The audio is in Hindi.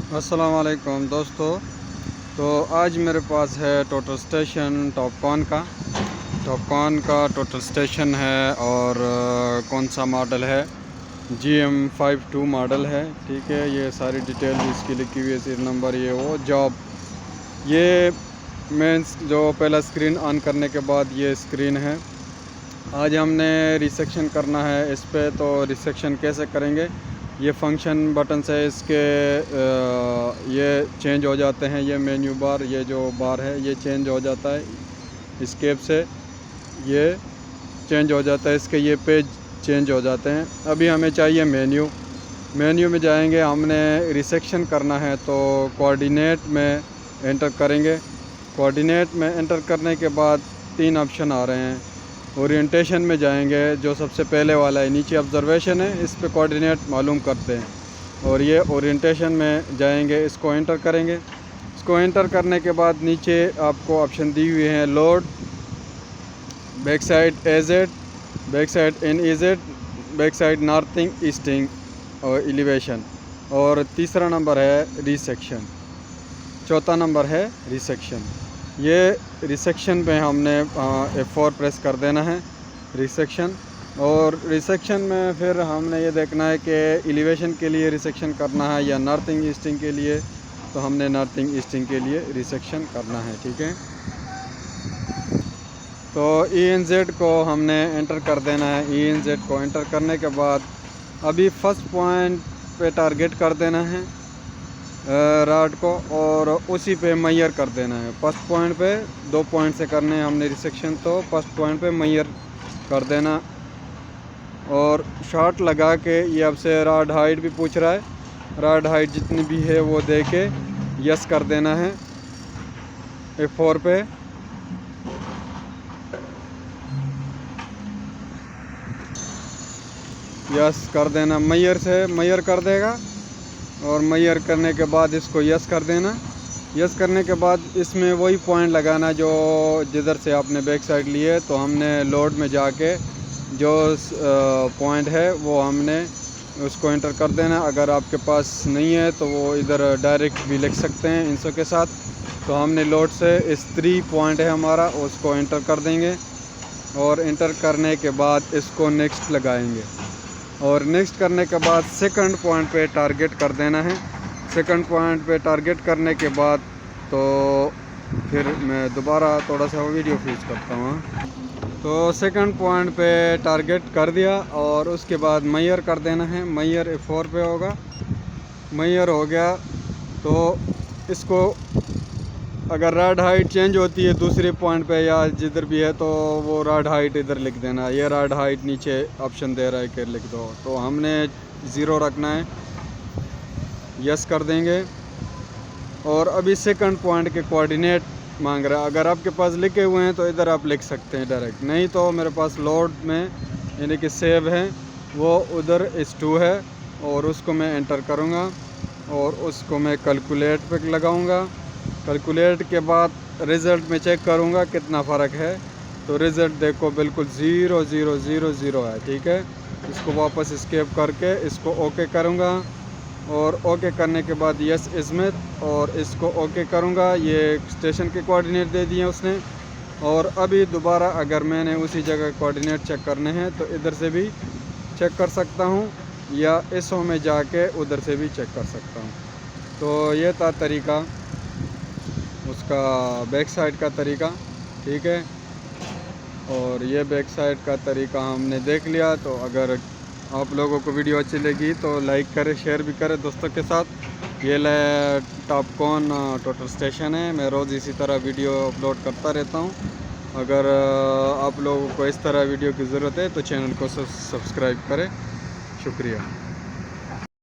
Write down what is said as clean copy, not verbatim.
अस्सलाम वालेकुम दोस्तों। तो आज मेरे पास है टोटल स्टेशन टॉपकॉन का टोटल स्टेशन है। और कौन सा मॉडल है, GM52 मॉडल है। ठीक है, ये सारी डिटेल भी इसकी लिखी हुई है, सीरियल नंबर, ये वो जॉब। ये मेंस जो पहला स्क्रीन ऑन करने के बाद ये स्क्रीन है। आज हमने रिसेक्शन करना है इस पे। तो रिसेक्शन कैसे करेंगे, ये फंक्शन बटन से इसके ये चेंज हो जाते हैं। ये मेन्यू बार, ये जो बार है ये चेंज हो जाता है, एस्केप से ये चेंज हो जाता है, इसके ये पेज चेंज हो जाते हैं। अभी हमें चाहिए मेन्यू में जाएंगे, हमने रिसेक्शन करना है तो कोऑर्डिनेट में एंटर करेंगे। कोऑर्डिनेट में एंटर करने के बाद 3 ऑप्शन आ रहे हैं। ओरिएंटेशन में जाएंगे, जो सबसे पहले वाला है, नीचे ऑब्जर्वेशन है, इस पे कोऑर्डिनेट मालूम करते हैं। और ये ओरिएंटेशन में जाएंगे, इसको एंटर करेंगे। इसको एंटर करने के बाद नीचे आपको ऑप्शन दी हुई है, लोड, बैक साइड एजेड, बैक साइड इन इजेड, बैक साइड नॉर्थिंग ईस्टिंग और एलिवेशन। और तीसरा नंबर है रिसेक्शन, चौथा नंबर है रिसेक्शन। ये रिसेक्शन पे हमने F4 प्रेस कर देना है, रिसेक्शन। और रिसेक्शन में फिर हमने ये देखना है कि एलिवेशन के लिए रिसेक्शन करना है या नॉर्थिंग ईस्टिंग के लिए। तो हमने नॉर्थिंग ईस्टिंग के लिए रिसेक्शन करना है। ठीक है, तो ENZ को हमने एंटर कर देना है। ENZ को एंटर करने के बाद अभी फर्स्ट पॉइंट पे टारगेट कर देना है राड को, और उसी पे मैयर कर देना है। फर्स्ट पॉइंट पे 2 पॉइंट से करने हैं हमने रिसेक्शन, तो फर्स्ट पॉइंट पे मैयर कर देना। और शॉर्ट लगा के ये अब से राड हाइट भी पूछ रहा है, राड हाइट जितनी भी है वो दे के यस कर देना है F4 पे। यस कर देना, मैयर से मैयर कर देगा। और मैयर करने के बाद इसको यस कर देना। यस करने के बाद इसमें वही पॉइंट लगाना जो जिधर से आपने बैक साइड लिए। तो हमने लोड में जाके जो पॉइंट है वो हमने उसको एंटर कर देना। अगर आपके पास नहीं है तो वो इधर डायरेक्ट भी लिख सकते हैं इंसो के साथ। तो हमने लोड से इस 3 पॉइंट है हमारा, उसको एंटर कर देंगे। और एंटर करने के बाद इसको नेक्स्ट लगाएंगे। और नेक्स्ट करने के बाद सेकंड पॉइंट पे टारगेट कर देना है। सेकंड पॉइंट पे टारगेट करने के बाद तो फिर मैं दोबारा थोड़ा सा वीडियो फ्रीज करता हूँ। तो सेकंड पॉइंट पे टारगेट कर दिया और उसके बाद मैयर कर देना है। मैयर F4 पे होगा। मैयर हो गया तो इसको अगर राड हाइट चेंज होती है दूसरे पॉइंट पे या जिधर भी है, तो वो राड हाइट इधर लिख देना। ये राड हाइट नीचे ऑप्शन दे रहा है कि लिख दो, तो हमने 0 रखना है, यस कर देंगे। और अभी सेकंड पॉइंट के कोऑर्डिनेट मांग रहा है। अगर आपके पास लिखे हुए हैं तो इधर आप लिख सकते हैं डायरेक्ट, नहीं तो मेरे पास लोड में यानी कि सेव है, वो उधर S2 है और उसको मैं एंटर करूँगा और उसको मैं कैलकुलेट पे लगाऊँगा। कैलकुलेट के बाद रिज़ल्ट में चेक करूँगा कितना फ़र्क है। तो रिज़ल्ट देखो बिल्कुल 0 0 0 0 है। ठीक है, इसको वापस एस्केप करके इसको ओके करूँगा। और ओके करने के बाद यस इसमें, और इसको ओके करूँगा। ये स्टेशन के कोऑर्डिनेट दे दिए उसने। और अभी दोबारा अगर मैंने उसी जगह कोऑर्डिनेट चेक करने हैं तो इधर से भी चेक कर सकता हूँ या ISO में जाके उधर से भी चेक कर सकता हूँ। तो ये था तरीका उसका, बैक साइड का तरीका। ठीक है, और ये बैक साइड का तरीका हमने देख लिया। तो अगर आप लोगों को वीडियो अच्छी लगी तो लाइक करें, शेयर भी करें दोस्तों के साथ। ये टॉपकॉन टोटल स्टेशन है, मैं रोज़ इसी तरह वीडियो अपलोड करता रहता हूँ। अगर आप लोगों को इस तरह वीडियो की ज़रूरत है तो चैनल को सब्सक्राइब करें। शुक्रिया।